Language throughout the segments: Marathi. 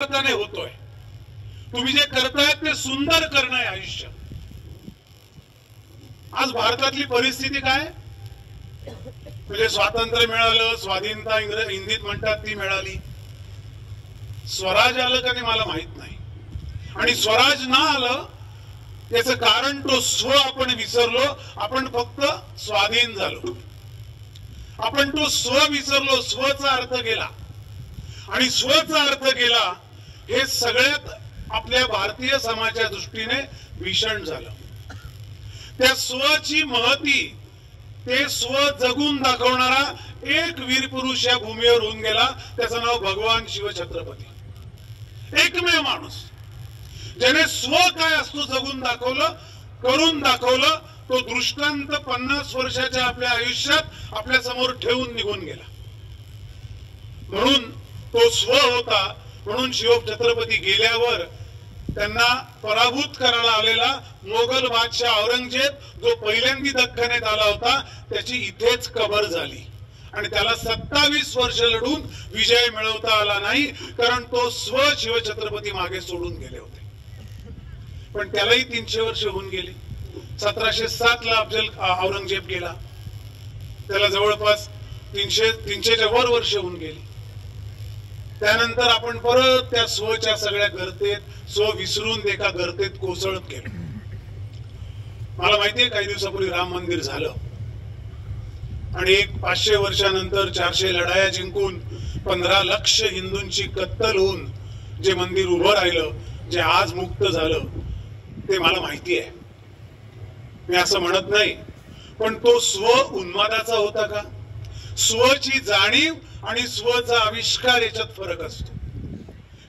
अर्थाने होतोय। तुम्ही जे करताय ते सुंदर करणं आहे आयुष्य। आज भारतातली परिस्थिती काय, म्हणजे स्वातंत्र्य मिळालं, स्वाधीनता हिंदीत म्हणतात ती मिळाली, स्वराज आलं का नाही मला माहित नाही। आणि स्वराज ना आलं याचं कारण तो स्व आपण विसरलो, आपण फक्त स्वाधीन झालो, आपण तो स्व विसरलो, स्वचा अर्थ गेला। आणि स्वचा अर्थ गेला हे सगळ्यात आपल्या भारतीय समाजाच्या दृष्टीने भीषण झालं। त्या स्वची महती, ते स्व जगून दाखवणारा एक वीर पुरुष या भूमीवर होऊन गेला, त्याचं नाव भगवान शिवछत्रपती। एकमेव माणूस ज्याने स्व काय असतो जगून दाखवलं, करून दाखवलं। तो दृष्टांत 50 वर्षाच्या आपल्या आयुष्यात आपल्या समोर ठेवून निघून गेला। म्हणून तो स्व होता, म्हणून शिवछत्रपती गेल्यावर त्यांना पराभूत करायला आलेला मोगल बादशाह औरंगजेब, जो पहिल्यांदा दख्खनेत आला होता, त्याची इथेच कबर झाली। आणि त्याला 27 वर्ष लढून विजय मिळवता आला नाही, कारण तो स्व शिवछत्रपती मागे सोडून गेले होते। पण त्यालाही 300 वर्ष होऊन गेली। 1707 ला औरंगजेब गेला, त्याला जवळपास 300च्या वर वर्ष होऊन गेली। त्यानंतर आपण परत त्या स्वच्या सगळ्या गर्तेत, स्व विसरून एका गर्तेत कोसळत गेलो। मला माहितीये काही दिवसापूर्वी राम मंदिर झालं आणि 500 वर्षानंतर 400 लढाया जिंकून 15 लाख हिंदूंची कत्तल होऊन जे मंदिर उभं राहिलं, जे आज मुक्त झालं, ते मला माहिती आहे। मी असं म्हणत नाही, पण तो स्व उन्मादाचा होता का? स्वची जाणीव आणि स्वचा आविष्कार याच्यात फरक असतो।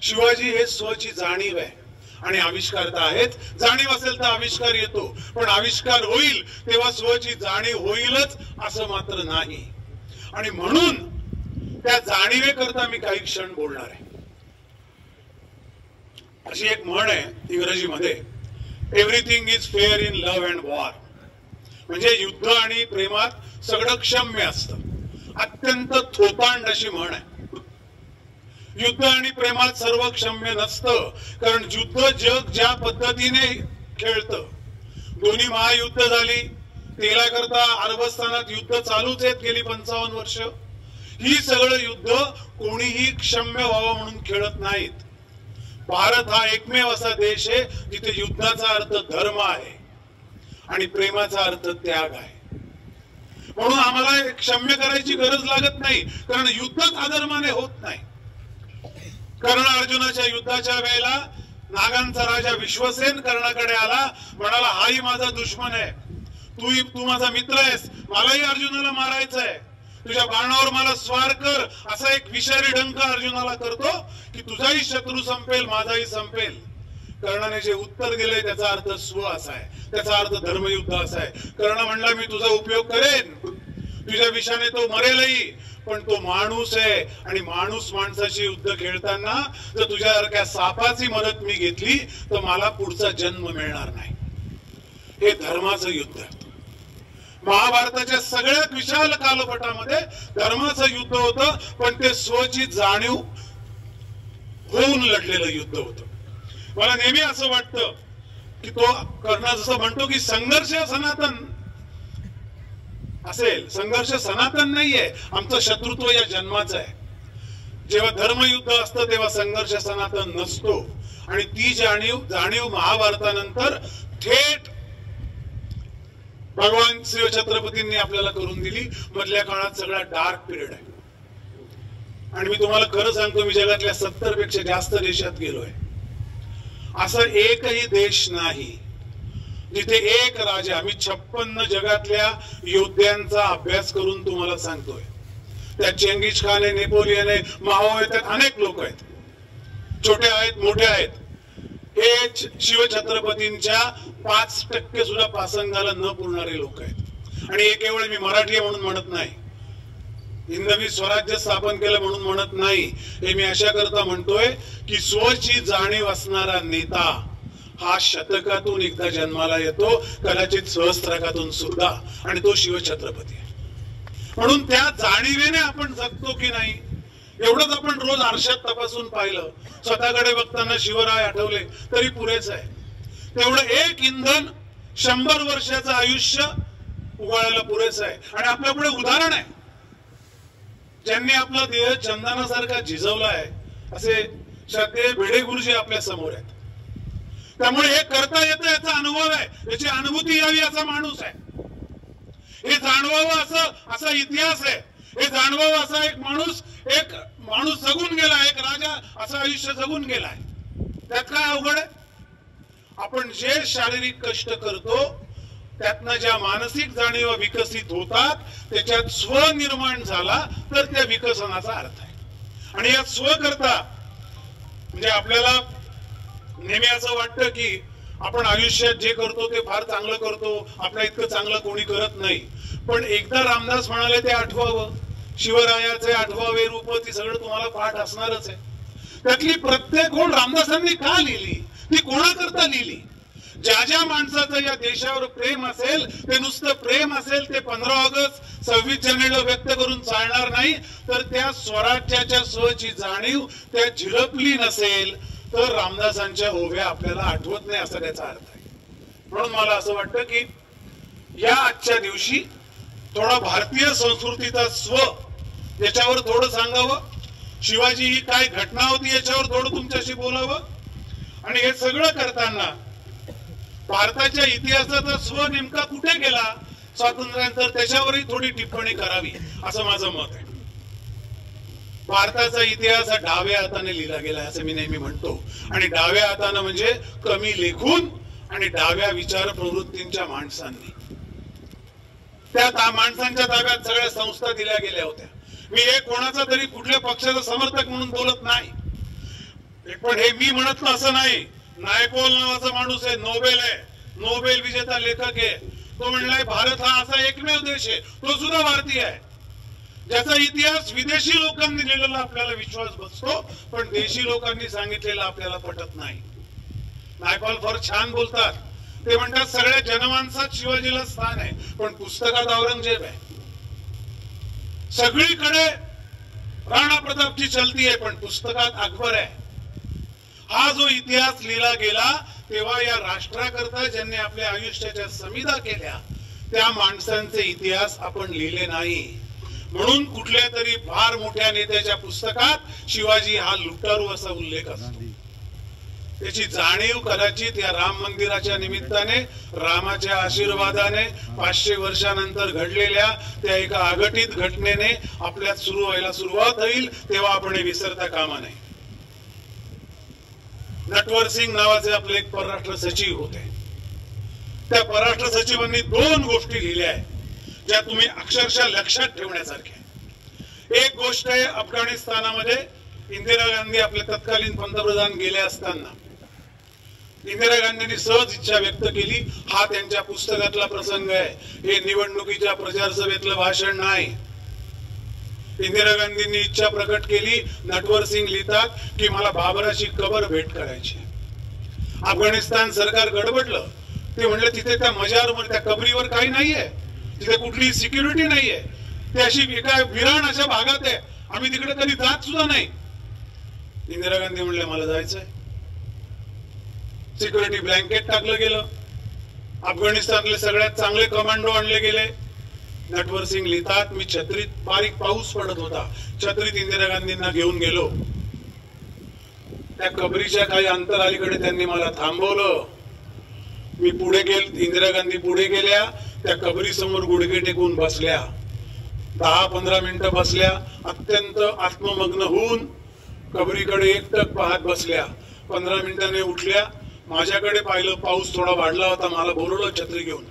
शिवाजी हे स्वची जाणीव आहे आणि आविष्कार तर आहेच। जाणीव असेल तर आविष्कार येतो, पण आविष्कार होईल तेव्हा स्वची जाणीव होईलच असं मात्र नाही। आणि म्हणून त्या जाणीवेकरता मी काही क्षण बोलणार आहे। अशी एक म्हण आहे इंग्रजीमध्ये, everything is fair in love and war, म्हणजे युद्ध आणि प्रेमात सगळं क्षम्य असतं। अत्यंत थोतांड अशी म्हण आहे। युद्ध आणि प्रेमात सर्व क्षम्य नसतं, कारण युद्ध जग ज्या पद्धतीने खेळतं, दोन्ही महायुद्ध झाली, तेला करता अरबस्थानात युद्ध चालूच आहेत गेली 55 वर्ष। ही सगळं युद्ध कोणीही क्षम्य व्हावं म्हणून खेळत नाहीत। भारत हा एकमेव असा देश आहे जिथे युद्धाचा अर्थ धर्म आहे आणि प्रेमाचा अर्थ त्याग आहे। म्हणून आम्हाला क्षम्य करायची गरज लागत नाही, कारण युद्धच अधर्माने होत नाही। कर्ण अर्जुनाच्या युद्धाच्या वेळेला नागांचा राजा विश्वसेन कर्णाकडे आला, म्हणाला हाही माझा दुश्मन आहे, तू माझा मित्र आहेस, मलाही अर्जुनाला मारायचं आहे, तुझ्या बाणावर मला स्वार कर, असा एक विषारी डंक अर्जुनाला करतो की तुझाही शत्रू संपेल, माझाही संपेल। कर्णाने जे उत्तर दिले त्याचा अर्थ स्व असा आहे, त्याचा अर्थ धर्मयुद्ध असा आहे। कर्ण म्हणला मी तुझा उपयोग करेन, तुझ्या विषाने तो मरेलही, पण तो माणूस आहे आणि माणूस माणसाशी युद्ध खेळताना जर तुझ्यासारख्या सापाची मदत मी घेतली तर मला पुढचा जन्म मिळणार नाही। हे धर्माचं युद्ध आहे। महाभारताच्या सगळ्यात विशाल कालपटामध्ये धर्माचं युद्ध होतं, पण ते स्वची जाणीव होऊन लढलेलं युद्ध होतं। मला नेहमी असं वाटतं की तो कर्ण जसं म्हणतो की संघर्ष सनातन असेल, संघर्ष सनातन नाहीये, आमचं शत्रुत्व या जन्माचं आहे। जेव्हा धर्मयुद्ध असतं तेव्हा संघर्ष सनातन नसतो, आणि ती जाणीव महाभारतानंतर थेट भगवान शिवछत्रपतींनी आपल्याला करून दिली। मधल्या काळात सगळा डार्क पिरियड आहे। आणि मी तुम्हाला खरं सांगतो, मी जगातल्या 70 पेक्षा जास्त देशात गेलोय, असं एकही देश नाही जिथे एक राजा, मी 56 जगातल्या योद्ध्यांचा अभ्यास करून तुम्हाला सांगतोय, त्यात चेंगीज खान आहे, नेपोलियन आहे, माओ आहे, त्यात अनेक लोक आहेत, छोटे आहेत, मोठे आहेत। हे शिवछत्रपतींच्या 5% सुद्धा पासंगाला न पुरणारे लोक आहेत। आणि हे केवळ मी मराठी आहे म्हणून म्हणत नाही, हिंदवी स्वराज्य स्थापन केलं म्हणून म्हणत नाही, हे मी अशा करता म्हणतोय की स्वची जाणीव असणारा नेता हा शतकातून एकदा जन्माला येतो, कदाचित सहस्त्रकातून सुद्धा, आणि तो शिवछत्रपती आहे। म्हणून त्या जाणीवेने आपण जगतो की नाही एवढंच आपण रोज आरशात तपासून पाहिलं, स्वतःकडे बघताना शिवराय आठवले तरी पुरेच आहे. तेवढं एक इंधन 100 वर्षाचं आयुष्य उगाळायला पुरेच आहे. आणि आपल्या पुढे उदाहरण आहे, ज्यांनी आपला देह चंदनासारखा झिजवला आहे, असे श्रद्धेय भिडे गुरुजी आपल्या समोर आहेत. त्यामुळे हे करता येतं याचा अनुभव आहे, याची अनुभूती यावी असा माणूस आहे. हे जाणवावं असा इतिहास आहे. हे जाणवावं असा एक माणूस जगून गेला, एक राजा असं आयुष्य जगून गेलाय. त्यात काय अवघड आहे? आपण जे शारीरिक कष्ट करतो त्यातनं ज्या मानसिक जाणीवा विकसित होतात त्याच्यात स्व निर्माण झाला तर त्या विकसनाचा अर्थ आहे. आणि यात स्व करता म्हणजे आपल्याला नेहमी असं वाटतं की आपण आयुष्यात जे करतो ते फार चांगलं करतो, आपल्या इतकं चांगलं कोणी करत नाही. पण एकदा रामदास म्हणाले ते आठवावं, शिवरायाचे आठवावे रूप, ती सगळं तुम्हाला पाठ असणारच आहे. त्यातली प्रत्येक ओळ रामदासांनी का लिहिली, ती कोणाकरता लिहिली? ज्या ज्या माणसाचं या देशावर प्रेम असेल, ते नुसतं प्रेम असेल ते 15 ऑगस्ट 26 जानेवारीला व्यक्त करून चालणार नाही. तर त्या स्वराज्याच्या स्वची जाणीव त्या झिरपली नसेल तर रामदासांच्या ओव्या आपल्याला आठवत नाही असा त्याचा अर्थ आहे. म्हणून मला असं वाटतं की या आजच्या दिवशी थोडा भारतीय संस्कृतीचा स्व याच्यावर थोडं सांगावं, शिवाजी ही काय घटना होती याच्यावर थोडं तुमच्याशी बोलावं. आणि हे सगळं करताना भारताच्या इतिहासाचा स्व नेमका कुठे गेला स्वातंत्र्यानंतर त्याच्यावरही थोडी टिप्पणी करावी असं माझं मत आहे. भारताचा इतिहास हा डाव्या हाताने लिहिला गेला असं मी नेहमी म्हणतो. आणि डाव्या हाताने म्हणजे कमी लेखून आणि डाव्या विचार प्रवृत्तींच्या माणसांनी. त्या माणसांच्या ताब्यात सगळ्या संस्था दिल्या गेल्या होत्या. मी हे कोणाचा तरी कुठल्या पक्षाचा समर्थक म्हणून बोलत नाही, पण हे मी म्हणत असं नाही. नायपॉल नावाचा माणूस आहे, नोबेल विजेता लेखक आहे. तो म्हणलाय भारत हा असा एकमेव देश आहे, तो सुद्धा भारतीय आहे, ज्याचा इतिहास विदेशी लोकांनी लिहिलेला आपल्याला विश्वास बसतो, पण देशी लोकांनी सांगितलेला आपल्याला पटत नाही. नायपॉल फार छान बोलतात. ते म्हणतात सगळ्या जनमानसात शिवाजीला स्थान आहे, पण पुस्तकात औरंगजेब आहे. सगळीकडे राणा प्रतापची चलती आहे, पण पुस्तकात अकबर आहे. हा जो इतिहास लिहिला गेला तेव्हा या राष्ट्राकरता ज्यांनी आपल्या आयुष्याच्या समिधा केल्या त्या माणसांचे इतिहास आपण लिहिले नाही. म्हणून कुठल्या तरी फार मोठ्या नेत्याच्या पुस्तकात शिवाजी हा लुटारू असा उल्लेख असतो. त्याची जाणीव कदाचित या राम मंदिराच्या निमित्ताने, रामाच्या आशीर्वादाने 500 वर्षानंतर घडलेल्या त्या एका अघटित घटनेने आपल्यात सुरू व्हायला सुरुवात होईल, तेव्हा आपण हे विसरता कामा नये. नटवर सिंग नावाचे आपले एक परराष्ट्र सचिव होते. त्या परराष्ट्र सचिवांनी 2 गोष्टी लिहिल्या आहेत ज्या तुम्ही अक्षरशः लक्षात ठेवण्यासारख्या. एक गोष्ट आहे, अफगाणिस्तानामध्ये इंदिरा गांधी आपले तत्कालीन पंतप्रधान गेले असताना इंदिरा गांधींनी सहज इच्छा व्यक्त केली. हा त्यांच्या पुस्तकातला प्रसंग आहे, हे निवडणुकीच्या प्रचार सभेतलं भाषण नाही. इंदिरा गांधींनी इच्छा प्रकट केली. नटवर सिंग लिहितात की मला बाबराची कबर भेट करायची. अफगाणिस्तान सरकार गडबडलं. ते म्हणले तिथे त्या मजारवर, त्या कबरीवर काही नाहीये, तिथे कुठली सिक्युरिटी नाहीये, ते अशी एका विराण अशा भागात आहे, आम्ही तिकडे कधी जात सुद्धा नाही. इंदिरा गांधी म्हणले मला जायचंय. सिक्युरिटी ब्लँकेट टाकलं गेलं. अफगाणिस्तानले सगळ्यात चांगले कमांडो आणले गेले. नटवर सिंग लिहितात मी छत्रीत, बारीक पाऊस पडत होता, छत्रीत इंदिरा गांधींना घेऊन गेलो. त्या कबरीच्या काही अंतर अलीकडे त्यांनी मला थांबवलं. मी पुढे गेलो, इंदिरा गांधी पुढे गेल्या, त्या कबरी समोर गुडघे टेकून बसल्या. 10-15 मिनिटं बसल्या, अत्यंत आत्ममग्न होऊन कबरीकडे एकटक पाहत बसल्या. 15 मिनिटांनी उठल्या, माझ्याकडे पाहिलं, पाऊस थोडा वाढला होता, मला बोलवलं छत्री घेऊन.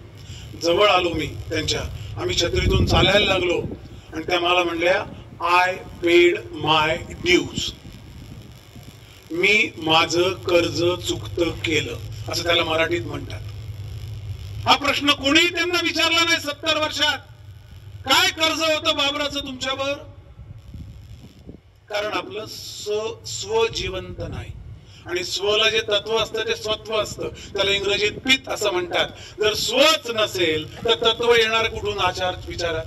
जवळ आलो मी त्यांच्या, आम्ही छत्रीतून चालायला लागलो आणि त्या मला म्हणल्या आय पेड माय ड्यूज, मी माझं कर्ज चुकत केलं, असं त्याला मराठीत म्हणतात. हा प्रश्न कोणीही त्यांना विचारला नाही 70 वर्षात. काय कर्ज होतं बाबराचं तुमच्यावर? कारण आपलं स्व जिवंत नाही. आणि स्वला जे तत्व असतं ते स्वत्व असतं, त्याला इंग्रजीत पित्त असं म्हणतात. जर स्वच नसेल तर तत्व येणार कुठून आचार विचारात?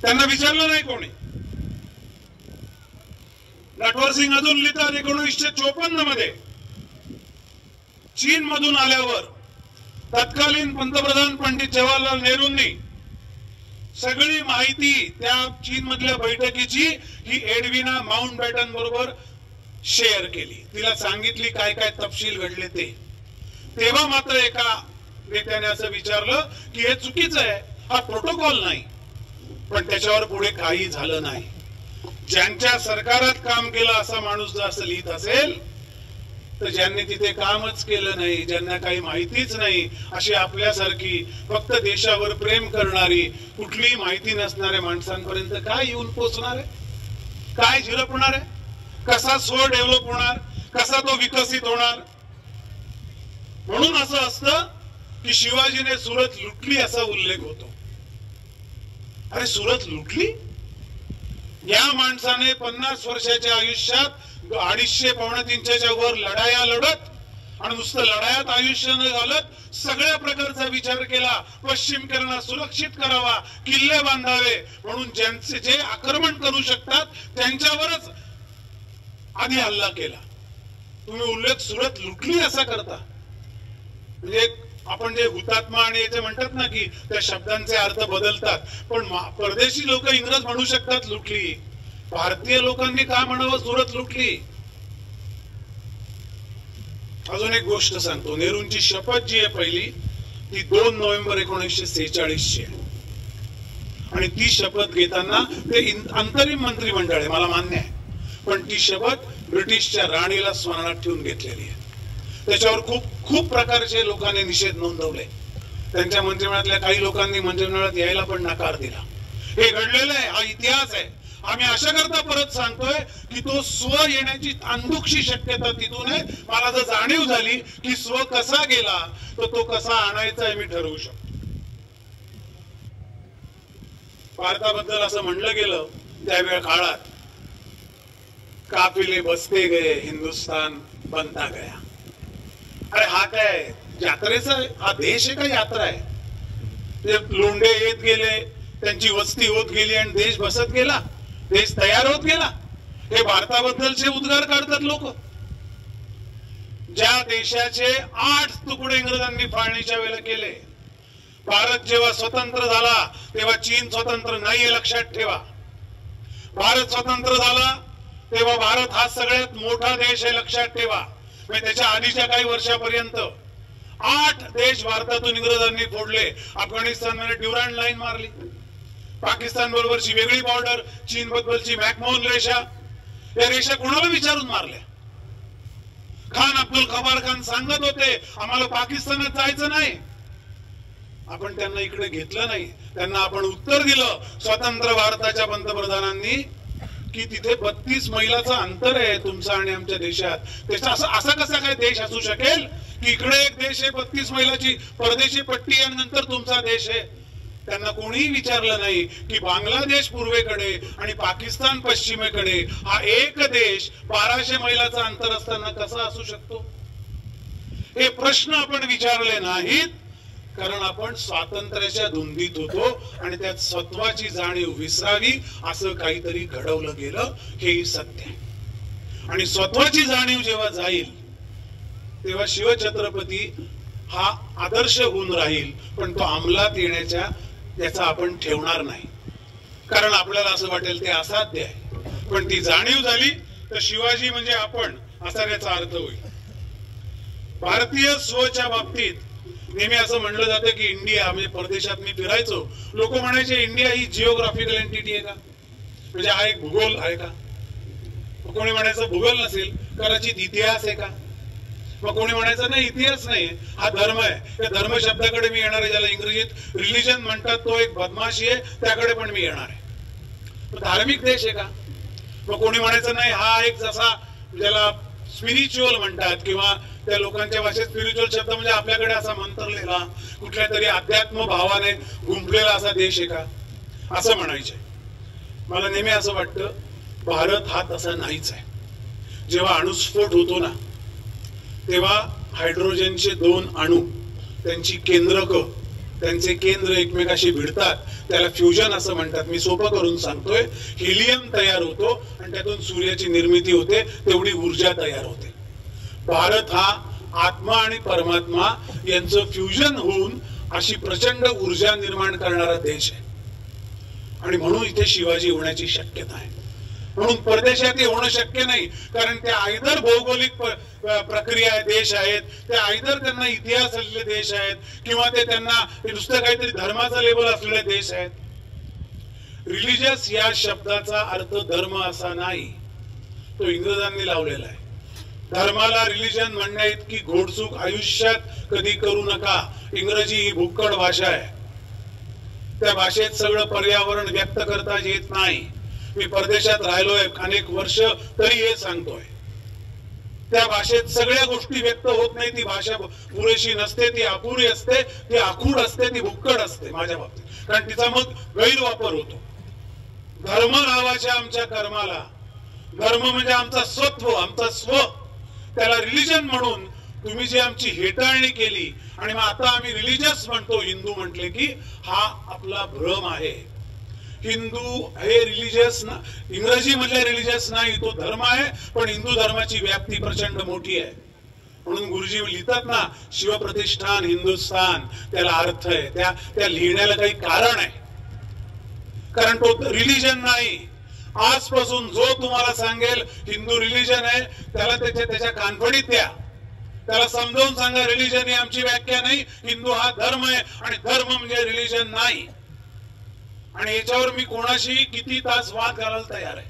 त्यांना विचारलं नाही कोणी. नटवर सिंग अजून लिहितात 1954 मध्ये चीन मधून आल्यावर तत्कालीन पंतप्रधान पंडित जवाहरलाल नेहरूंनी सगळी माहिती त्या चीन मधल्या बैठकीची ही एडविना माउंटबॅटन बरोबर शेअर केली. तिला सांगितली काय काय तपशील घडले ते. तेव्हा मात्र एका नेत्याने असं विचारलं की हे चुकीचं आहे, हा प्रोटोकॉल नाही. पण त्याच्यावर पुढे काही झालं नाही. ज्यांच्या सरकारात काम केलं असा माणूस जर असं लिहित असेल तर ज्यांनी तिथे कामच केलं नाही, ज्यांना काही माहितीच नाही, अशी आपल्यासारखी फक्त देशावर प्रेम करणारी कुठलीही माहिती नसणाऱ्या माणसांपर्यंत काय येऊन पोचणार आहे, काय झिरपणार आहे, कसा स्व डेव्हलप होणार, कसा तो विकसित होणार. म्हणून असं असतं की शिवाजीने सुरत लुटली असा उल्लेख होतो. अरे सुरत लुटली? या माणसाने 50 वर्षाच्या आयुष्यात 250-300 वर लढाया लढत आणि नुसतं लढायात आयुष्य न घालत सगळ्या प्रकारचा विचार केला. पश्चिम किनारा सुरक्षित करावा, किल्ले बांधावे, म्हणून ज्यांचे जे आक्रमण करू शकतात त्यांच्यावरच आधी हल्ला केला. तुम्ही उल्लेख सुरत लुटली असा करता. म्हणजे आपण जे हुतात्मा आणि याचे म्हणतात ना की त्या शब्दांचे अर्थ बदलतात, पण परदेशी लोक इंग्रज म्हणू शकतात लुटली. भारतीय लोकांनी काय म्हणावं सुरत लुटली. अजून एक गोष्ट सांगतो. नेहरूंची शपथ जी आहे पहिली ती 2 नोव्हेंबर 1946 ची आहे आणि ती शपथ घेताना ते अंतरिम मंत्रिमंडळ आहे, मला मान्य आहे, पण ती शपथ ब्रिटिशच्या राणीला स्मरणात ठेवून घेतलेली आहे. त्याच्यावर खूप प्रकारचे लोकांनी निषेध नोंदवले. त्यांच्या मंत्रिमंडळातल्या काही लोकांनी मंत्रिमंडळात यायला पण नकार दिला. हे घडलेलं आहे, हा इतिहास आहे. आम्ही अशा करता परत सांगतोय की तो स्व येण्याची अंधुकशी शक्यता तिथून आहे. मला जर जाणीव झाली की स्व कसा गेला तर तो कसा आणायचा आहे मी ठरवू शकतो. भारताबद्दल असं म्हणलं गेलं त्यावेळ काळात, काफिले बसते गए हिंदुस्तान बनता गया. अरे हा काय यात्रेचा हा देश आहे का यात्रा आहे? ते लोंढे येत गेले, त्यांची वस्ती होत गेली आणि देश बसत गेला, देश तयार होत गेला. हे भारताबद्दलचे उद्गार काढतात लोक. ज्या देशाचे 8 तुकडे इंग्रजांनी फाळणीच्या वेळेला केले. भारत जेव्हा स्वतंत्र झाला तेव्हा चीन स्वतंत्र नाही हे लक्षात ठेवा. भारत स्वतंत्र झाला तेव्हा भारत हा सगळ्यात मोठा देश आहे लक्षात ठेवा. त्याच्या आधीच्या काही वर्षापर्यंत 8 देश भारतातून इंग्रजांनी फोडले. अफगाणिस्तान मध्ये ड्युरॅन्ड लाईन मारली, पाकिस्तान बरोबरची वेगळी बॉर्डर, चीन बद्दलची मॅकमोहन रेषा, या रेषा कोणाला विचारून मारल्या? खान अब्दुल खबार खान सांगत होते आम्हाला पाकिस्तानात जायचं नाही. आपण त्यांना इकडे घेतलं नाही. त्यांना आपण उत्तर दिलं स्वतंत्र भारताच्या पंतप्रधानांनी की तिथे 32 मैलाचं अंतर आहे तुमचा आणि आमच्या देशात. त्याचा असा कसा काय देश असू शकेल की इकडे एक देश आहे 32 मैलाची परदेशी पट्टी आणि नंतर तुमचा देश आहे. त्यांना कोणीही विचारलं नाही की बांगलादेश पूर्वेकडे आणि पाकिस्तान पश्चिमेकडे हा एक देश 1200 मैलाचं अंतर असताना कसा असू शकतो. हे प्रश्न आपण विचारले नाहीत कारण आपण स्वातंत्र्याच्या धुंदीत होतो आणि त्यात सत्वाची जाणीव विसरावी असं काहीतरी घडवलं गेलं, हेही सत्य आहे. आणि सत्वाची जाणीव जेव्हा जाईल तेव्हा शिवछत्रपती हा आदर्श होऊन राहील, पण तो अंमलात येण्याच्या याचा आपण ठेवणार नाही. कारण आपल्याला असं वाटेल ते असाध्य आहे. पण ती जाणीव झाली तर शिवाजी म्हणजे आपण असा त्याचा अर्थ होईल. भारतीय स्वच्या बाबतीत नेहमी असं म्हणलं जातं की इंडिया म्हणजे परदेशात मी फिरायचो, लोक म्हणायचे इंडिया ही जिओग्राफिकल एंटिटी आहे का, म्हणजे हा एक भूगोल आहे का. कोणी म्हणायचं भूगोल नसेल, कदाचित इतिहास आहे का. मग कोणी म्हणायचं नाही इतिहास नाही, हा धर्म आहे. त्या धर्म शब्दाकडे मी येणार आहे, ज्याला इंग्रजीत रिलिजन म्हणतात, तो एक बदमाशी आहे, त्याकडे पण मी येणार आहे. धार्मिक देश आहे का. मग कोणी म्हणायचं नाही हा एक जसा ज्याला स्पिरिच्युअल म्हणतात किंवा त्या लोकांच्या भाषेत स्पिरिच्युअल शब्द म्हणजे आपल्याकडे असा मंत्रलेला कुठल्या तरी अध्यात्म भावाने गुंफलेला असा देश आहे का, असं म्हणायचे. मला नेहमी असं वाटतं भारत हा तसा नाहीच आहे. जेव्हा अणुस्फोट होतो ना तेव्हा हायड्रोजनचे 2 अणू त्यांची केंद्रक त्यांचे केंद्र एकमेकाशी भिडतात, त्याला फ्युजन असं म्हणतात. मी सोपं करून सांगतोय, हिलियम तयार होतो आणि त्यातून सूर्याची निर्मिती होते, तेवढी ऊर्जा तयार होते. भारत हा आत्मा आणि परमात्मा यांचं फ्युजन होऊन अशी प्रचंड ऊर्जा निर्माण करणारा देश आहे. आणि म्हणून इथे शिवाजी होण्याची शक्यता आहे. म्हणून परदेशात हे होणं शक्य नाही, कारण त्या आयदर भौगोलिक प्रक्रिया देश आहेत, ते आयदर त्यांना इतिहास असलेले देश आहेत, किंवा ते त्यांना नुसतं काहीतरी धर्माचा लेबल असलेले देश आहेत. रिलिजियस या शब्दाचा अर्थ धर्म असा नाही, तो इंग्रजांनी लावलेला आहे. धर्माला रिलिजन म्हणण्या इतकी घोडचूक आयुष्यात कधी करू नका. इंग्रजी ही भुक्कड भाषा आहे. त्या भाषेत सगळं पर्यावरण व्यक्त करता येत नाही. मी परदेशात राहिलोय अनेक वर्ष, तरी हे सांगतोय, त्या भाषेत सगळ्या गोष्टी व्यक्त होत नाही. ती भाषा पुरेशी नसते, ती अपुरी असते, ती आखूड असते, ती भुक्कड असते माझ्या बाबतीत, कारण तिचा मग गैरवापर होतो. धर्म नावाच्या आमच्या कर्माला, धर्म म्हणजे आमचा सत्व, आमचा स्व, त्याला रिलिजन म्हणून तुम्ही जी आमची हेटाळणी केली आणि मग आता आम्ही रिलिजियस म्हणतो, हिंदू म्हटले की, हा आपला भ्रम आहे. हिंदू हे रिलिजियस ना, इंग्रजी मधल्या रिलिजियस नाही, तो धर्म आहे, पण हिंदू धर्माची व्याप्ती प्रचंड मोठी आहे. म्हणून गुरुजी लिहितात ना, शिवप्रतिष्ठान हिंदुस्थान, त्याला अर्थ आहे, त्या लिहिण्याला काही कारण आहे, कारण तो रिलिजन नाही. आजपासून जो तुम्हाला सांगेल हिंदू रिलिजन आहे, त्याला त्याच्या कानफडीत द्या, त्याला समजावून सांगा रिलिजन ही आमची व्याख्या नाही, हिंदू हा धर्म आहे आणि धर्म म्हणजे रिलिजन नाही. आणि याच्यावर मी कोणाशी किती तास वाद घालायला तयार आहे.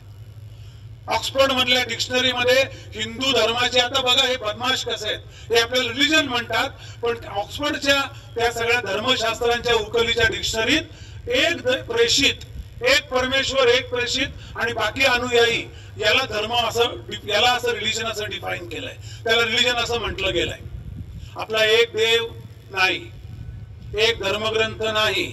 ऑक्सफोर्ड मधल्या डिक्शनरी मध्ये हिंदू धर्माचे, आता बघा हे बदमाश कसे आहेत, हे आपल्याला रिलिजन म्हणतात, पण ऑक्सफोर्डच्या त्या सगळ्या धर्मशास्त्रांच्या उकलीच्या डिक्शनरीत एक प्रेषित, एक परमेश्वर, एक प्रेषित आणि बाकी अनुयायी, याला धर्म असं, याला असं रिलिजन असं डिफाईन केलंय, त्याला रिलिजन असं म्हटलं गेलंय. आपला एक देव नाही, एक धर्मग्रंथ नाही,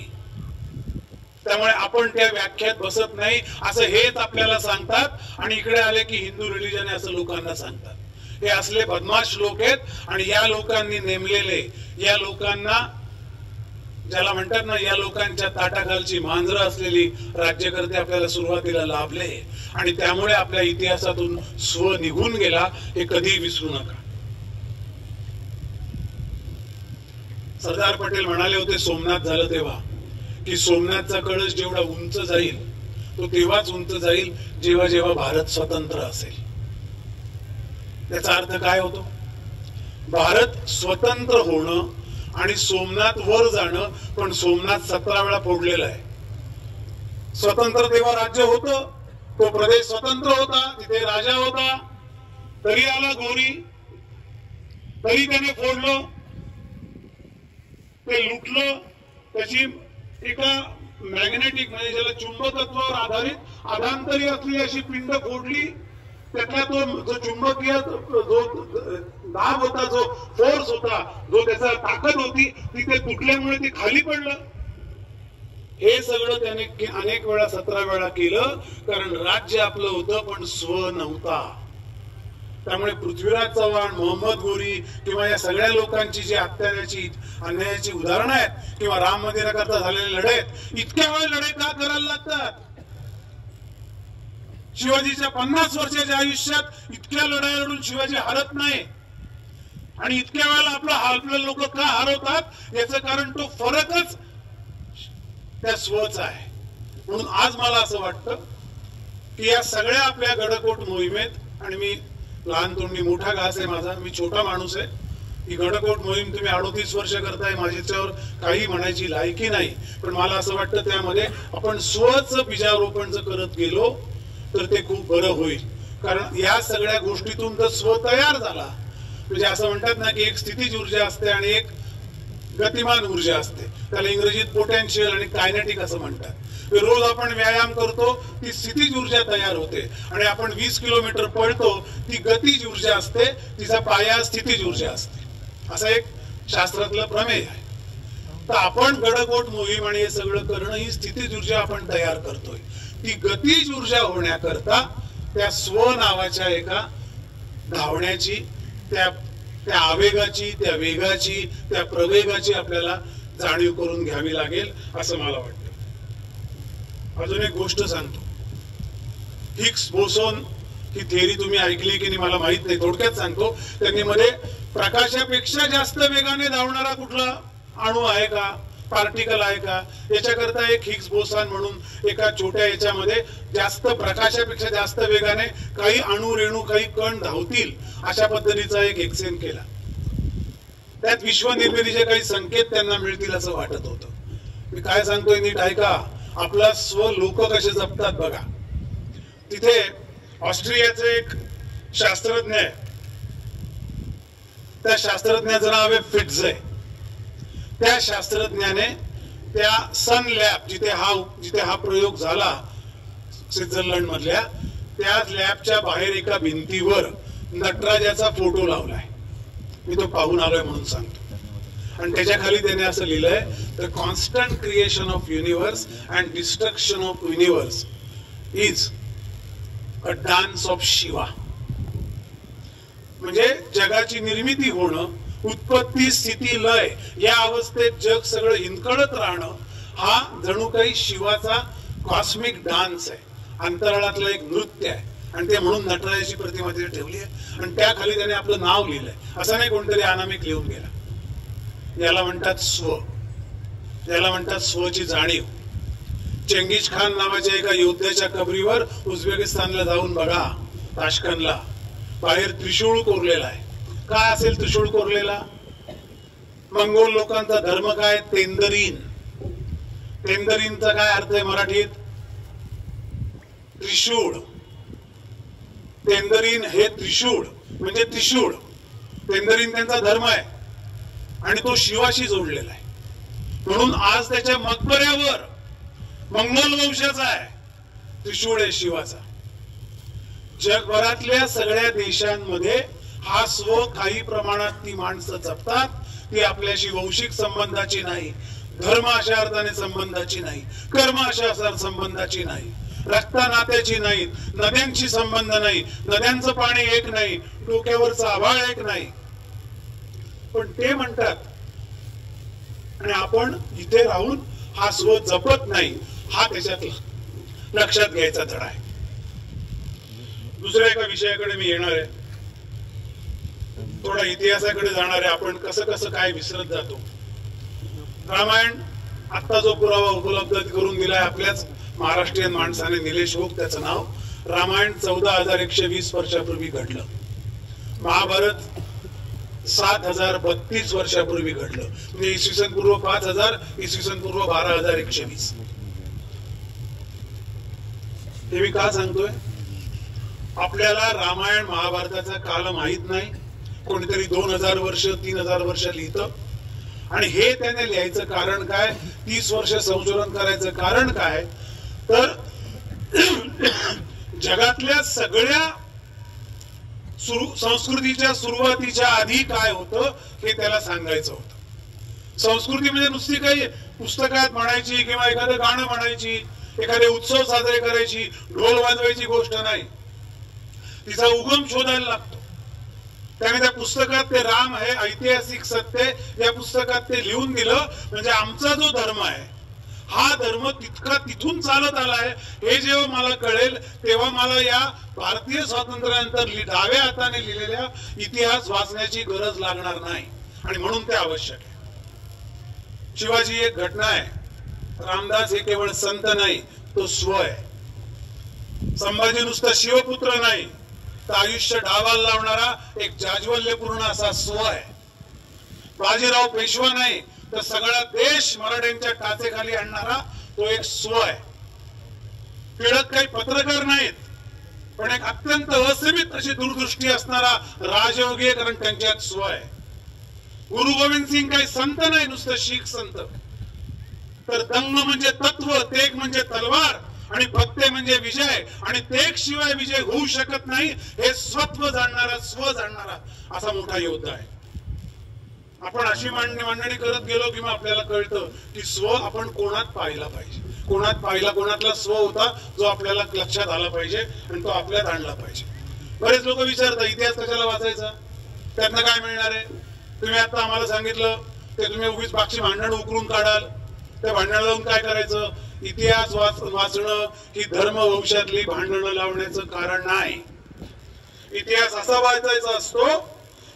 त्यामुळे आपण त्या व्याख्यात बसत नाही असं हेच आपल्याला सांगतात. आणि इकडे आले की हिंदू रिलिजन आहे असं लोकांना सांगतात. हे असले बदमाश लोक आहेत. आणि या लोकांनी नेमलेले, या लोकांना ज्याला म्हणतात ना, या लोकांच्या ताटाखालची मांजरं असलेली राज्यकर्ते आपल्याला सुरुवातीला लाभले आणि त्यामुळे आपल्या इतिहासातून स्व निघून गेला, हे कधी विसरू नका. सरदार पटेल म्हणाले होते सोमनाथ झालं तेव्हा, की सोमनाथचा कळस जेवढा उंच जाईल तो तेव्हाच उंच जाईल जेव्हा जेव्हा भारत स्वतंत्र असेल. त्याचा अर्थ काय होतो? भारत स्वतंत्र होणं आणि सोमनाथ वर जाणं, पण सोमनाथ 17 वेळा फोडलेला आहे. स्वतंत्र तेव्हा राज्य होतं, तो प्रदेश स्वतंत्र होता, तिथे राजा होता, तरी आला घोरी, तरी त्याने फोडलं, ते लुटलं, त्याची एका मॅग्नेटिक म्हणजे ज्याला चुंबकत्वावर आधारित अधांतरी असलेली अशी पिंड फोडली. त्यातला तो जो चुंबकीय जो दाब होता, जो फोर्स होता, जो त्याचा ताकद होती, ती ते तुटल्यामुळे ते खाली पडलं. हे सगळं त्याने अनेक वेळा 17 वेळा केलं, कारण राज्य आपलं होतं पण स्व नव्हता. त्यामुळे पृथ्वीराज चव्हाण, मोहम्मद घोरी किंवा या सगळ्या लोकांची जी अत्याचाराची, अन्यायाची उदाहरणं आहेत, किंवा राम मंदिराकरता झालेले लढे आहेत, इतक्या वेळ लढे का करायला लागतात? शिवाजीच्या 50 वर्षाच्या आयुष्यात इतक्या लढाई लढून शिवाजी हरत नाही. आणि इतक्या वेळेला आपले लोक का हरवतात, याचं कारण तो फरकच त्या स्वच आहे. म्हणून आज मला असं वाटतं की या सगळ्या आपल्या गडकोट मोहिमेत, आणि मी लहान तोंडी मोठा घास आहे माझा, मी छोटा माणूस आहे, ही गडकोट मोहीम तुम्ही 38 वर्ष करताय, माझ्याच्यावर काही म्हणायची लायकी नाही, पण मला असं वाटतं त्यामध्ये आपण स्वच बीजारोपण जर करत गेलो तर ते खूप बरं होईल. कारण या सगळ्या गोष्टीतून तर स्व तयार झाला. म्हणजे असं म्हणतात ना की एक स्थितीज ऊर्जा असते आणि एक गतिमान ऊर्जा असते, त्याला इंग्रजीत पोटेन्शियल आणि कायनेटिक असं म्हणतात. रोज आपण व्यायाम करतो, ती स्थितीज ऊर्जा तयार होते, आणि आपण 20 किलोमीटर पळतो, ती गतिज ऊर्जा असते, तिचा पाया स्थितीज ऊर्जा असते. असं एक शास्त्रातलं प्रमेय आहे. तर आपण गडकोट मोहीम आणि हे सगळं करणं, ही स्थितीज ऊर्जा आपण तयार करतोय. ती गतिज ऊर्जा होण्याकरता त्या स्व नावाच्या एका धावण्याची, त्या आवेगाची, त्या वेगाची, त्या प्रवेगाची आपल्याला जाणीव करून घ्यावी लागेल असं मला वाटतं. अजून एक गोष्ट सांगतो. हिग्स बोसोन ही थेअरी तुम्ही ऐकली की नाही मला माहित नाही, थोडक्यात सांगतो. त्यांनी मध्ये प्रकाशापेक्षा जास्त वेगाने धावणारा कुठला अणू आहे का, पार्टिकल आहे का, याच्याकरता एक हिग्स बोसॉन म्हणून एका छोट्या याच्यामध्ये जास्त प्रकाशापेक्षा जास्त वेगाने काही अणू रेणू काही कण धावतील अशा पद्धतीचा एक एक्सचेंज केला. त्यात विश्व निर्मितीचे काही संकेत त्यांना मिळतील असं वाटत होतं. मी काय सांगतोय नीट ऐका. आपला स्व लोक कसे जपतात बघा. तिथे ऑस्ट्रियाचे एक शास्त्रज्ञ आहे, त्या शास्त्रज्ञाचं नाव आहे फिट्झे. त्या शास्त्रज्ञाने त्या सन लॅब जिथे हा प्रयोग झाला स्वित्झर्लंड मधल्या, त्या लॅबच्या बाहेर एका भिंतीवर नटराजाचा फोटो लावलाय. मी तो पाहून आलोय म्हणून सांगतो. आणि त्याच्या खाली त्याने असं लिहिलंय, the constant creation of universe and destruction of universe is a dance of Shiva. म्हणजे जगाची निर्मिती होणं, उत्पत्ती स्थिती लय या अवस्थेत जग सगळं हिंदकळत राहणं हा जणू काही शिवाचा कॉस्मिक डान्स आहे, अंतराळातलं एक नृत्य आहे. आणि ते म्हणून नटराजाची प्रतिमा तिथे ठेवली आहे आणि त्या खाली त्याने आपलं नाव लिहिलंय. असं नाही कोणतरी अनामिक लिहून गेला. याला म्हणतात स्व, याला म्हणतात स्वची जाणीव. चेंगीज खान नावाच्या एका योद्ध्याच्या कबरीवर उझबेकिस्तानला जाऊन बघा, ताशकंदला बाहेर त्रिशूळ कोरलेला आहे. काय असेल त्रिशूळ कोरलेला? मंगोल लोकांचा धर्म काय? तेंदरीन. तेंदरीनचा काय अर्थ आहे मराठीत? त्रिशूळ. तेंदरीन हे त्रिशूळ म्हणजे त्रिशूळ. तेंदरीन त्यांचा धर्म आहे आणि तो शिवाशी जोडलेला आहे. म्हणून आज त्याच्या मकबऱ्यावर मंगोल वंशाचा आहे त्रिशूळ आहे शिवाचा. जगभरातल्या सगळ्या देशांमध्ये हा स्व काही प्रमाणात ती माणसं जपतात. ती आपल्याशी वंशिक संबंधाची नाही, धर्म अशा अर्थाने संबंधाची नाही, कर्म अशा संबंधाची नाही, रक्ता नात्याची नाही, नद्यांची संबंध नाही, नद्यांचं पाणी एक नाही, डोक्यावरचं आभाळ एक नाही. पण ते म्हणतात आणि आपण इथे राहून हा स्व जपत नाही. हा त्याच्यात लक्षात घ्यायचा धडा आहे. दुसऱ्या एका विषयाकडे मी येणार आहे, थोडा इतिहासाकडे जाणार आहे. आपण कसं कसं काय विसरत जातो. रामायण आता जो पुरावा उपलब्ध करून दिलाय आपल्याच महाराष्ट्रीयन माणसाने, निलेश ओक त्याचं नाव. रामायण 14,120 वर्षापूर्वी घडलं. महाभारत 7,032 वर्षापूर्वी घडलं. म्हणजे इसवी सन पूर्व 5,000, इसवी सन पूर्व 12,120. हे मी का सांगतोय? आपल्याला रामायण महाभारताचा काल माहित नाही. कोणीतरी 2,000 वर्ष 3,000 वर्ष लिहितं. आणि हे त्याने लिहायचं कारण काय? 30 वर्ष संशोधन करायचं कारण काय? तर जगातल्या सगळ्या संस्कृतीच्या सुरुवातीच्या आधी काय होतं हे त्याला सांगायचं होतं. संस्कृती म्हणजे नुसती काही पुस्तकात म्हणायची किंवा एखादं गाणं म्हणायची, एखादे उत्सव साजरे करायची, ढोल वाजवायची गोष्ट नाही. तिचा उगम शोधायला लागतो. त्याने त्या पुस्तकात ते राम हे ऐतिहासिक सत्य या पुस्तकात ते लिहून दिलं. म्हणजे आमचा जो धर्म आहे हा धर्म तितका तिथून चालत आलाय हे जेव्हा मला कळेल तेव्हा मला या भारतीय स्वातंत्र्यानंतर डाव्या हाताने लिहिलेल्या इतिहास वाचण्याची गरज लागणार नाही. आणि म्हणून ते आवश्यक आहे. शिवाजी एक घटना आहे. रामदास हे केवळ संत नाही, तो स्व आहे. संभाजी नुसता शिवपुत्र नाही, तर आयुष्य डावाला लावणारा एक जाज्वल्यपूर्ण असा स्व आहे. बाजीराव पेशवा नाही, तर सगळा देश मराठ्यांच्या टाचेखाली आणणारा तो एक स्व आहे. टिळक काही पत्रकार नाहीत, पण एक अत्यंत असीमित अशी दूरदृष्टी असणारा राजयोगी आहे, कारण त्यांच्यात स्व आहे. गुरु गोविंद सिंग काही संत नाही, नुसतं शीख संत. तर दंग म्हणजे तत्व, तेग म्हणजे तलवार आणि फत्ते म्हणजे विजय. आणि तेग शिवाय विजय होऊ शकत नाही हे स्वत्व जाणणारा, स्व जाणणारा असा मोठा योद्धा आहे. आपण अशी मांडणी करत गेलो की मग आपल्याला कळतं की स्व आपण कोणात पाहिला पाहिजे. कोणात पाहिला, कोणातला स्व होता जो आपल्याला लक्षात आला पाहिजे आणि तो आपल्यात आणला पाहिजे. बरेच लोक विचारतात इतिहास कशाला वाचायचा, त्यातनं काय मिळणार आहे? तुम्ही आता आम्हाला सांगितलं ते तुम्ही उगीच बागची भांडण उकरून काढाल. त्या भांडणाला जाऊन काय करायचं? इतिहास वाचणं ही धर्मवंशातली भांडणं लावण्याचं कारण नाही. इतिहास असा वाचायचा असतो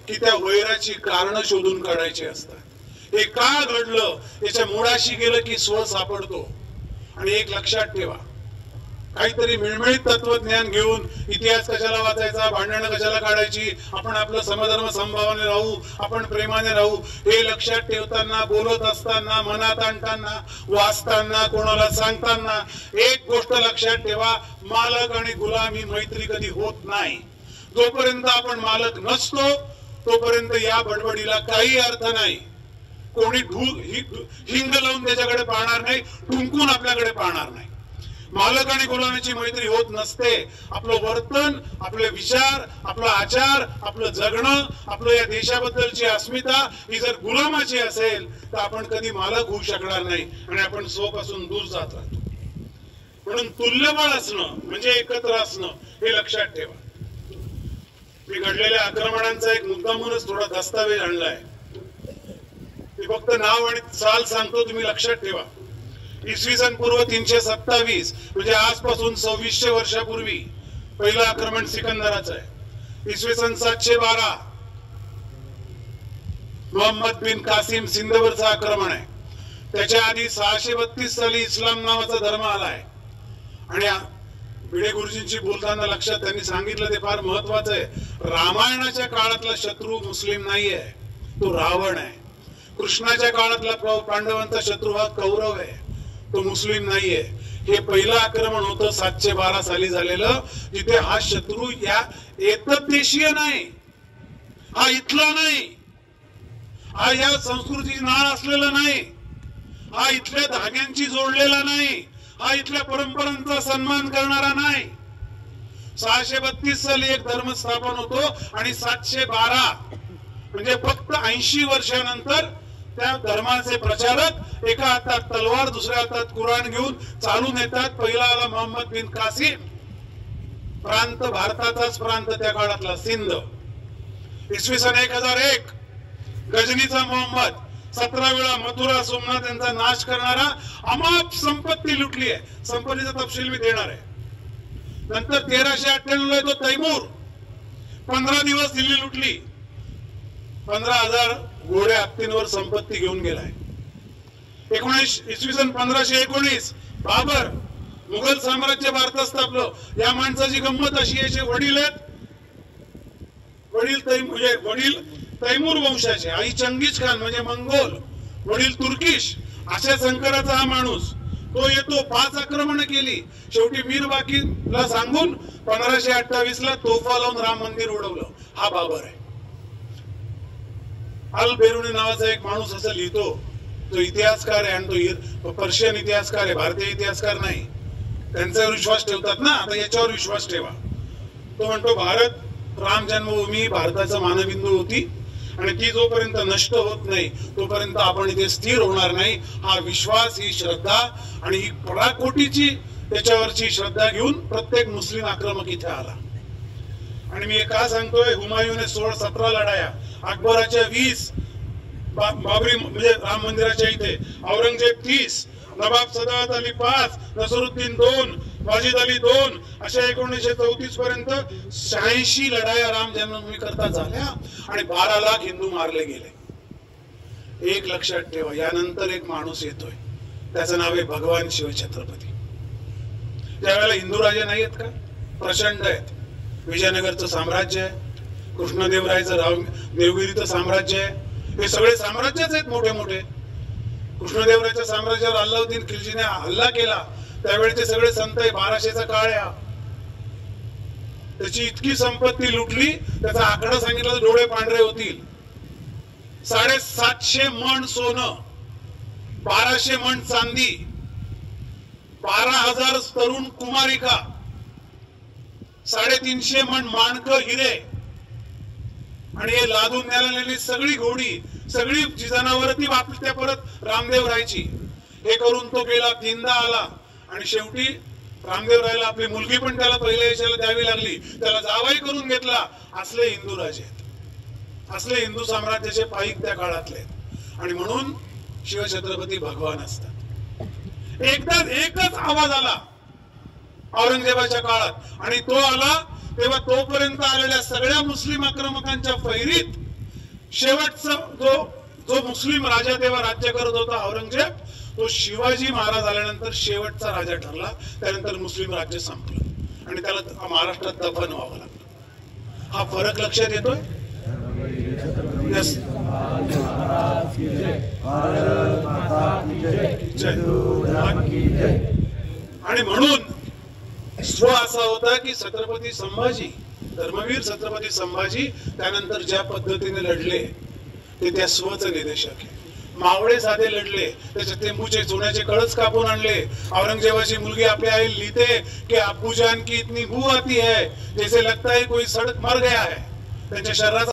की त्या वैराची कारण शोधून काढायची असतात. हे का घडलं याच्या मुळाशी गेलं की स्व सापडतो. आणि एक लक्षात ठेवा, काहीतरी मिळमिळीत तत्वज्ञान घेऊन इतिहास कशाला वाचायचा, भांडणं कशाला काढायची, आपण आपलं समधर्म समभावाने राहू, आपण प्रेमाने राहू, हे लक्षात ठेवताना, बोलत असताना, मनात आणताना, वाचताना, कोणाला सांगताना एक गोष्ट लक्षात ठेवा, मालक आणि गुलाम ही मैत्री कधी होत नाही. जोपर्यंत आपण मालक नसतो तोपर्यंत या बडबडीला काही अर्थ नाही. कोणी हिंग लावून त्याच्याकडे पाहणार नाही, ठुंकून आपल्याकडे पाहणार नाही. मालक आणि गुलामाची मैत्री होत नसते. आपलं वर्तन, आपले विचार, आपला आचार, आपलं जगणं, आपलं या देशाबद्दलची अस्मिता ही जर गुलामाची असेल तर आपण कधी मालक होऊ शकणार नाही आणि आपण स्वपासून दूर जात राहतो. म्हणून तुल्यबळ असणं म्हणजे एकत्र असणं हे लक्षात ठेवा. मी घडलेल्या आक्रमणांचा एक मुद्दामूनच थोडा दस्तावेज आणलाय. मी फक्त नाव आणि साल सांगतो, तुम्ही लक्षात ठेवा. इसवी सन पूर्व 327 म्हणजे आजपासून 2600 वर्षापूर्वी पहिलं आक्रमण सिकंदराचं आहे. इसवी सन 712 मोहम्मद बिन कासिम सिंधवरचं आक्रमण आहे. त्याच्या आधी 632 साली इस्लाम नावाचा धर्म आलाय. आणि भिडे गुरुजींची बोलताना लक्षात त्यांनी सांगितलं ते फार महत्वाचं आहे. रामायणाच्या काळातला शत्रू मुस्लिम नाहीये, तो रावण आहे. कृष्णाच्या काळातला पांडवांचा शत्रू हा कौरव आहे, तो मुस्लिम नाहीये. हे पहिलं आक्रमण होतं 712 साली झालेलं, जिथे हा शत्रू या एकदेशीय नाही, हा इथला नाही, हा या संस्कृतीची नाळ असलेला नाही, हा इथल्या धाग्यांची जोडलेला नाही, हा इथल्या परंपरांचा सन्मान करणारा नाही. 632 साली एक धर्म स्थापन होतो आणि 712 म्हणजे फक्त 80 वर्षानंतर त्या धर्माचे प्रचारक एका हातात तलवार दुसऱ्या हातात कुराण घेऊन चालून येतात. पहिला आला मोहम्मद बिन कासिम, प्रांत भारताचाच प्रांत त्या काळातला सिंध. इसवी सन 1001 गजनीचा मोहम्मद 17 वेळा मथुरा सोमनाथ यांचा नाश करणारा, अमाप संपत्ती लुटली आहे. संपत्तीचा तपशील मी देणार आहे. नंतर 1398 येतो तैमूर, 15 दिवस दिल्ली लुटली, 15,000 घोड्या हत्तींवर संपत्ती घेऊन गेलाय. इसवी सन 1519 बाबर मुघल साम्राज्य भारतात स्थापलं. या माणसाची गंमत अशी, याचे वडील आहेत, वडील तैमूर वंशाचे, आई चंगीज खान म्हणजे मंगोल, वडील तुर्किश. अशा संकराचा हा माणूस तो येतो, 5 आक्रमण केली. शेवटी मीर बाकीला सांगून 1528 ला तोफा लावून राम मंदिर उडवलं. हा बाबर आहे. अल बेरुनी नावाचा एक माणूस असं लिहितो, तो इतिहासकार आहे आणि तो पर्शियन इतिहासकार आहे, भारतीय इतिहासकार नाही. त्यांच्यावर विश्वास ठेवतात ना, आता याच्यावर विश्वास ठेवा. तो म्हणतो भारत राम जन्मभूमी भारताचा मानबिंदू होती आणि ती जोपर्यंत नष्ट होत नाही तोपर्यंत आपण इथे स्थिर होणार नाही. हा विश्वास, ही श्रद्धा आणि ही पराकोटीची त्याच्यावरची श्रद्धा घेऊन प्रत्येक मुस्लिम आक्रमक इथे आला. आणि मी का सांगतोय, हुमायूने 16-17 लढाया, अकबराच्या 20, बाबरी म्हणजे राम मंदिराच्या इथे, औरंगजेब 30, नवाब सदात अली 5, नसरुद्दीन 2, वाजिद अली 2, अशा 1934 पर्यंत 86 लढाया राम जन्मभूमी करता झाल्या आणि 12 लाख हिंदू मारले गेले. एक लक्षात ठेवा, यानंतर एक माणूस येतोय, त्याचं नाव आहे भगवान शिवछत्रपती. त्यावेळेला हिंदू राजे नाही आहेत का? प्रचंड आहेत. विजयनगरचं साम्राज्य आहे, कृष्णदेवरायचं देवगिरीचं साम्राज्य आहे, हे सगळे साम्राज्यच आहेत मोठे मोठे. कृष्णदेवरायच्या साम्राज्यावर अल्लाउद्दीन खिलजीने हल्ला केला, त्यावेळेचे सगळे संत 1200चा काळ आहे. त्याची इतकी संपत्ती लुटली, त्याचा आकडा सांगितला तर डोळे पांढरे होतील. 750 मण सोनं, 1200 मण चांदी, 12,000 तरुण कुमारिका, 350 मण माणकं हिरे आणि हे लादून न्यायला सगळी घोडी, सगळी जनावर ती वापरत्या परत रामदेव रायची. हे करून तो गेला, 3दा आला आणि शेवटी रामदेव रायला आपली मुलगी पण त्याला पहिल्या यशाला द्यावी लागली, त्याला जावाई करून घेतला. असले हिंदू राजे आहेत, असले हिंदू साम्राज्याचे पाईक त्या काळातले. आणि म्हणून शिवछत्रपती भगवान असतात. एकच आवाज आला औरंगजेबाच्या काळात आणि तो आला तेव्हा तोपर्यंत आलेल्या सगळ्या मुस्लिम आक्रमकांच्या फैरीत शेवटचा जो मुस्लिम राजा तेव्हा राज्य करत होता औरंगजेब, तो शिवाजी महाराज आल्यानंतर शेवटचा राजा ठरला. त्यानंतर मुस्लिम राज्य संपलं आणि त्याला महाराष्ट्रात दफन व्हावं लागलं. हा फरक लक्षात येतोय? आणि म्हणून स्व असा होता की छत्रपती संभाजी, धर्मवीर छत्रपती संभाजी त्यानंतर ज्या पद्धतीने लढले ते त्या स्वच निदेशक आहे. मावळे साधे लढले, त्याच्या टेंबूचे सोन्याचे कळस कापून आणले. औरंगजेबाची मुलगी आपल्या आई लिहिते की अब्बू जान की इतनी बू आती है जैसे लगता है कोई सड़क मर गया है. त्यांच्या शरीराचा